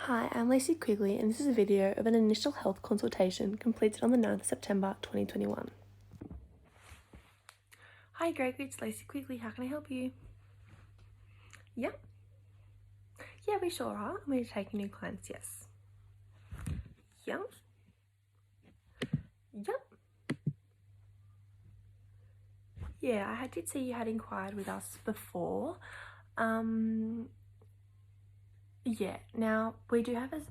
Hi, I'm Lacey Quigley and this is a video of an initial health consultation completed on the 9th of September 2021. Hi Gregory, it's Lacey Quigley. How can I help you? Yep. Yeah, we sure are. We're taking new clients, yes. Yep. Yep. Yeah, I did see you had inquired with us before. Yeah, now we do have a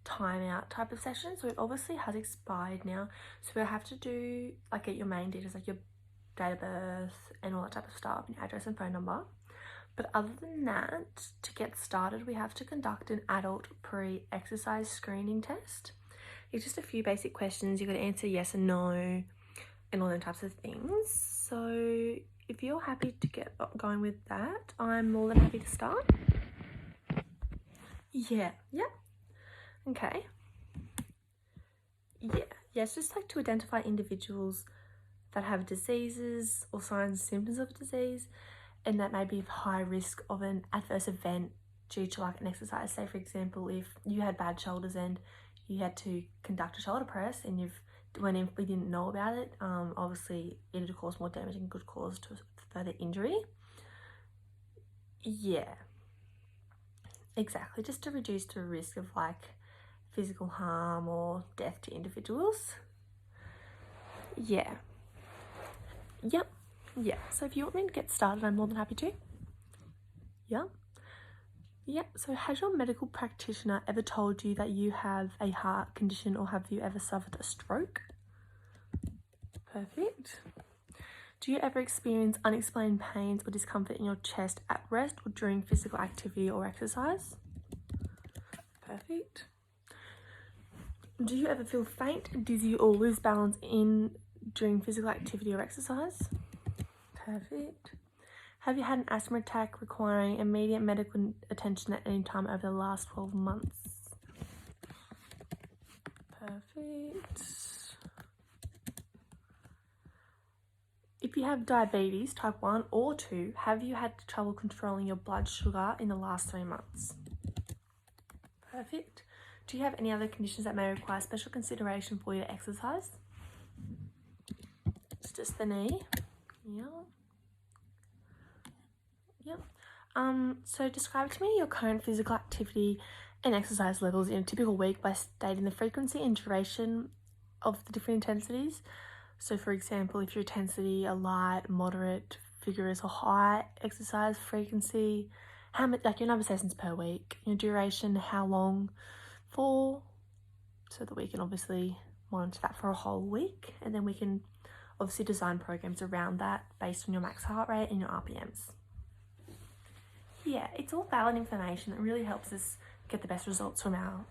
timeout type of session, so it obviously has expired now, so we'll have to do get your main details like your date of birth and all that type of stuff, and your address and phone number. But other than that, to get started we have to conduct an adult pre-exercise screening test. It's just a few basic questions. You've got to answer yes and no and all those types of things. So if you're happy to get going with that, I'm more than happy to start. Yeah. Okay. Yes, just to identify individuals that have diseases or signs and symptoms of a disease and that may be of high risk of an adverse event due to an exercise. Say for example, if you had bad shoulders and you had to conduct a shoulder press and we didn't know about it, obviously it would cause more damage and could cause to further injury. Yeah, exactly, just to reduce the risk of physical harm or death to individuals. Yeah. So if you want me to get started, I'm more than happy to. So has your medical practitioner ever told you that you have a heart condition, or have you ever suffered a stroke? Perfect. Do you ever experience unexplained pains or discomfort in your chest at rest or during physical activity or exercise? Perfect. Do you ever feel faint, dizzy or lose balance during physical activity or exercise? Perfect. Have you had an asthma attack requiring immediate medical attention at any time over the last 12 months? Perfect. If you have diabetes type 1 or 2, have you had trouble controlling your blood sugar in the last 3 months? Perfect. Do you have any other conditions that may require special consideration for your exercise? It's just the knee. Yep. So describe to me your current physical activity and exercise levels in a typical week by stating the frequency and duration of the different intensities. So for example, if your intensity are light, moderate, vigorous or high exercise frequency, how much, your number of sessions per week, your duration, how long for, so that we can obviously monitor that for a whole week, and then we can obviously design programs around that based on your max heart rate and your RPMs. Yeah, it's all valid information that really helps us get the best results from our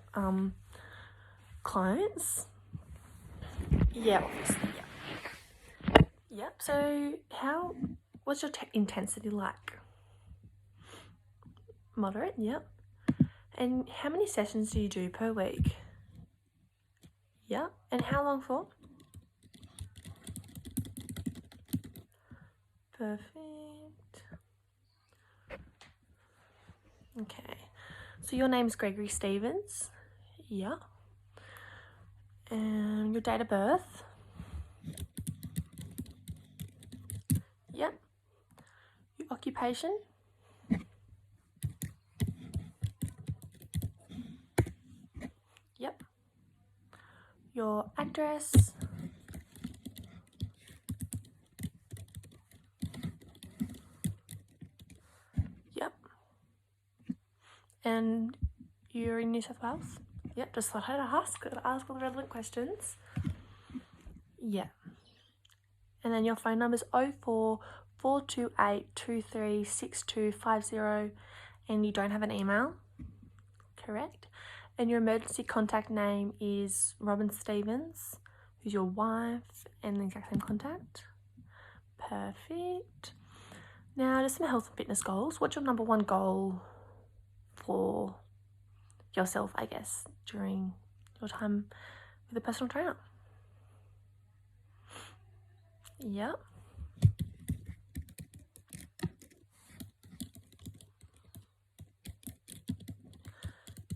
clients. Yeah, obviously, yeah. Yep, so what's your intensity like? Moderate, yep. And how many sessions do you do per week? Yep, and how long for? Perfect. Okay, so your name's Gregory Stevens. Yeah. And your date of birth? Yep. Your occupation? Yep. Your address? Yep. And you're in New South Wales? Yep, just thought I'd ask all the relevant questions. Yeah. And then your phone number is 04 428 236250, and you don't have an email, correct? And your emergency contact name is Robin Stevens, who's your wife, and the exact same contact. Perfect. Now, just some health and fitness goals. What's your number one goal for yourself, I guess, during your time with a personal trainer? Yep.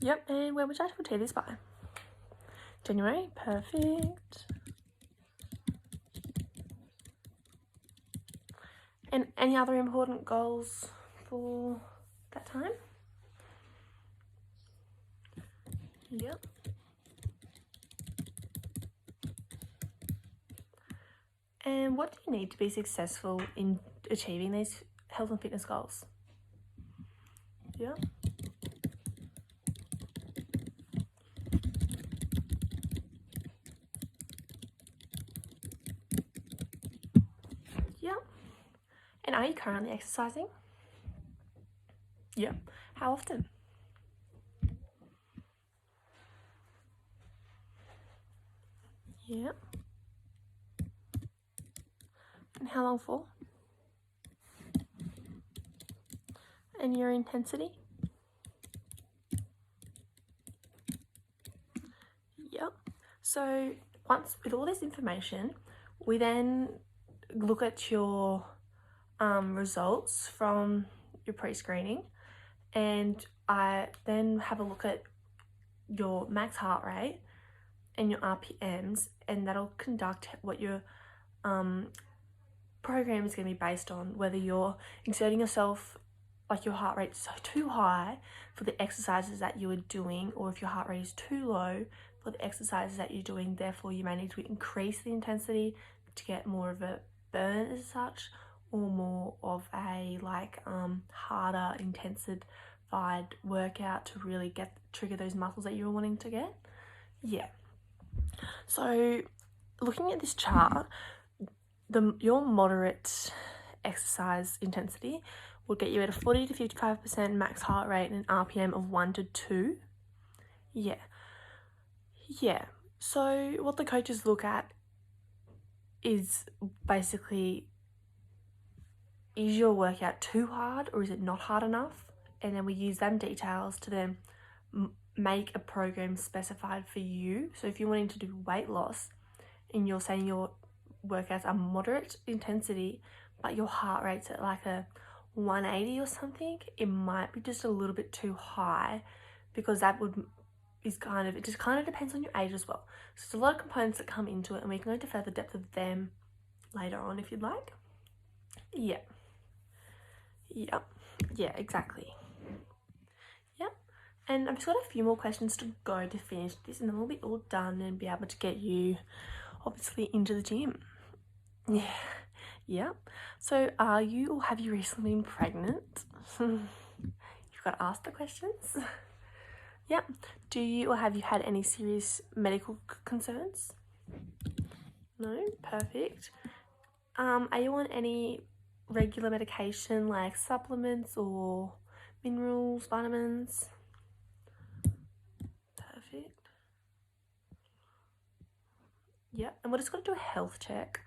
Yep, and when would you like to take this by? January, perfect. And any other important goals for that time? Yep. And what do you need to be successful in achieving these health and fitness goals? Yep. Yep. And are you currently exercising? Yep. How often? Yep. And how long for? And your intensity? Yep. So once with all this information, we then look at your results from your pre-screening, and I then have a look at your max heart rate and your RPMs, and that'll conduct what your program is going to be based on, whether you're exerting yourself like your heart rate's too high for the exercises that you are doing, or if your heart rate is too low for the exercises that you're doing, therefore you may need to increase the intensity to get more of a burn as such, or more of a harder intensified workout to really trigger those muscles that you're wanting to get. Yeah. So looking at this chart, your moderate exercise intensity will get you at a 40 to 55% max heart rate and an RPM of 1 to 2. Yeah. So what the coaches look at is basically, is your workout too hard or is it not hard enough? And then we use them details to then make a program specified for you. So if you're wanting to do weight loss and you're saying your workouts are moderate intensity, but your heart rate's at like a 180 or something, it might be just a little bit too high, because it just kind of depends on your age as well. So there's a lot of components that come into it, and we can go into further depth of them later on if you'd like. Yeah, exactly. Yep. And I've just got a few more questions to go to finish this, and then we'll be all done and be able to get you obviously into the gym. Yeah. So are you or have you recently been pregnant? You've got to ask the questions. Yep. Do you or have you had any serious medical concerns? No? Perfect. Are you on any regular medication like supplements or minerals, vitamins? Perfect. Yep. And we're just going to do a health check.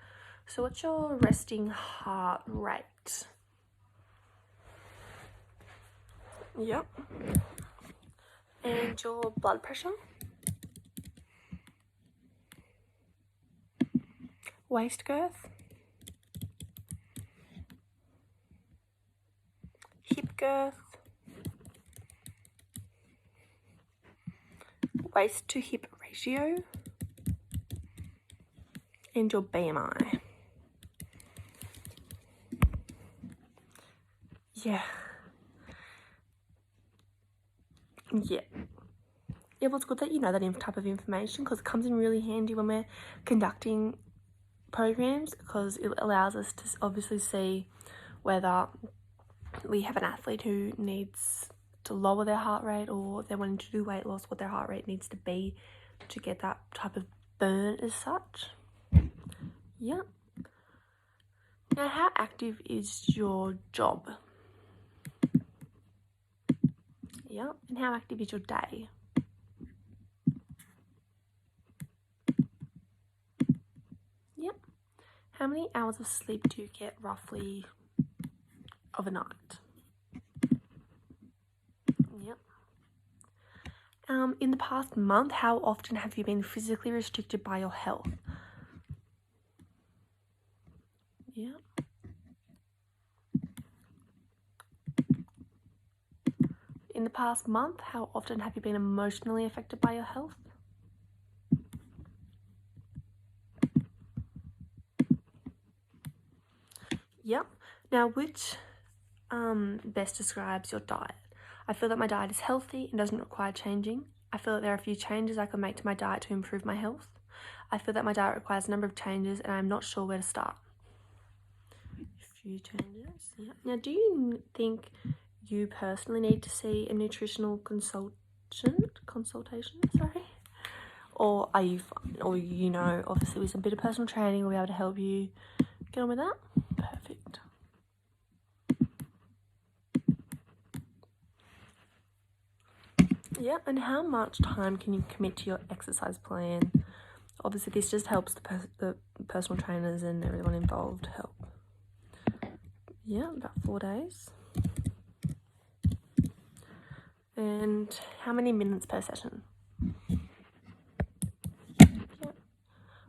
So what's your resting heart rate? Yep. And your blood pressure? Waist girth? Hip girth? Waist to hip ratio? And your BMI? Yeah, well, it's good that you know that type of information, because it comes in really handy when we're conducting programs, because it allows us to obviously see whether we have an athlete who needs to lower their heart rate, or they're wanting to do weight loss, what their heart rate needs to be to get that type of burn as such. Yeah. Now, how active is your job? Yeah. And how active is your day? Yep. How many hours of sleep do you get roughly of a night? Yep. In the past month, how often have you been physically restricted by your health? Yep. In the past month, how often have you been emotionally affected by your health? Yep. Now, which best describes your diet? I feel that my diet is healthy and doesn't require changing. I feel that there are a few changes I could make to my diet to improve my health. I feel that my diet requires a number of changes and I'm not sure where to start. A few changes, yeah. Now, do you think you personally need to see a nutritional consultation, or are you fine? Or, you know, obviously with some bit of personal training, we'll be able to help you get on with that. Perfect. Yeah, and how much time can you commit to your exercise plan? Obviously, this just helps the personal trainers and everyone involved help. Yeah, about 4 days. And how many minutes per session? Yeah.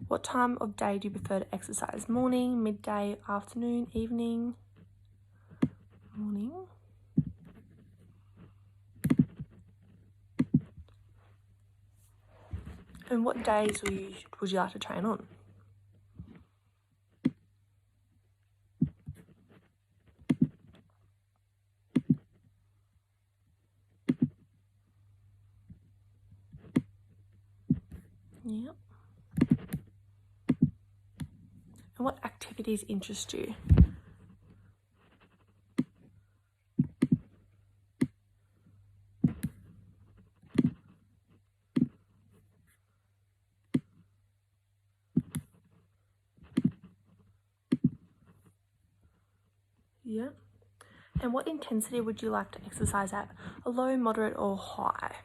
What time of day do you prefer to exercise? Morning, midday, afternoon, evening? Morning. And what days would you like to train on? Yep. And what activities interest you? Yeah. And what intensity would you like to exercise at? A low, moderate, or high?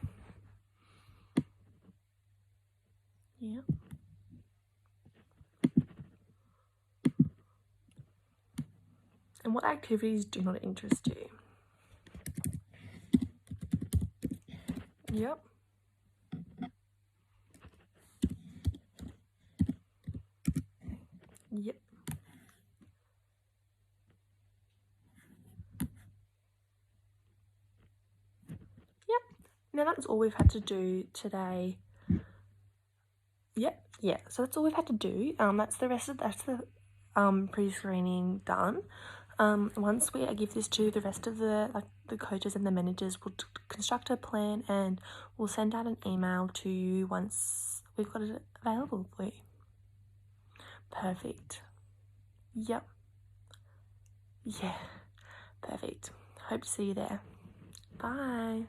Yeah. And what activities do not interest you? Yep. Yep. Yep. Now that's all we've had to do today. Yep. Yeah. So that's all we've had to do. That's the pre-screening done. Once I give this to the rest of the coaches and the managers, we'll construct a plan and we'll send out an email to you once we've got it available for you. Perfect. Yep. Yeah. Perfect. Hope to see you there. Bye.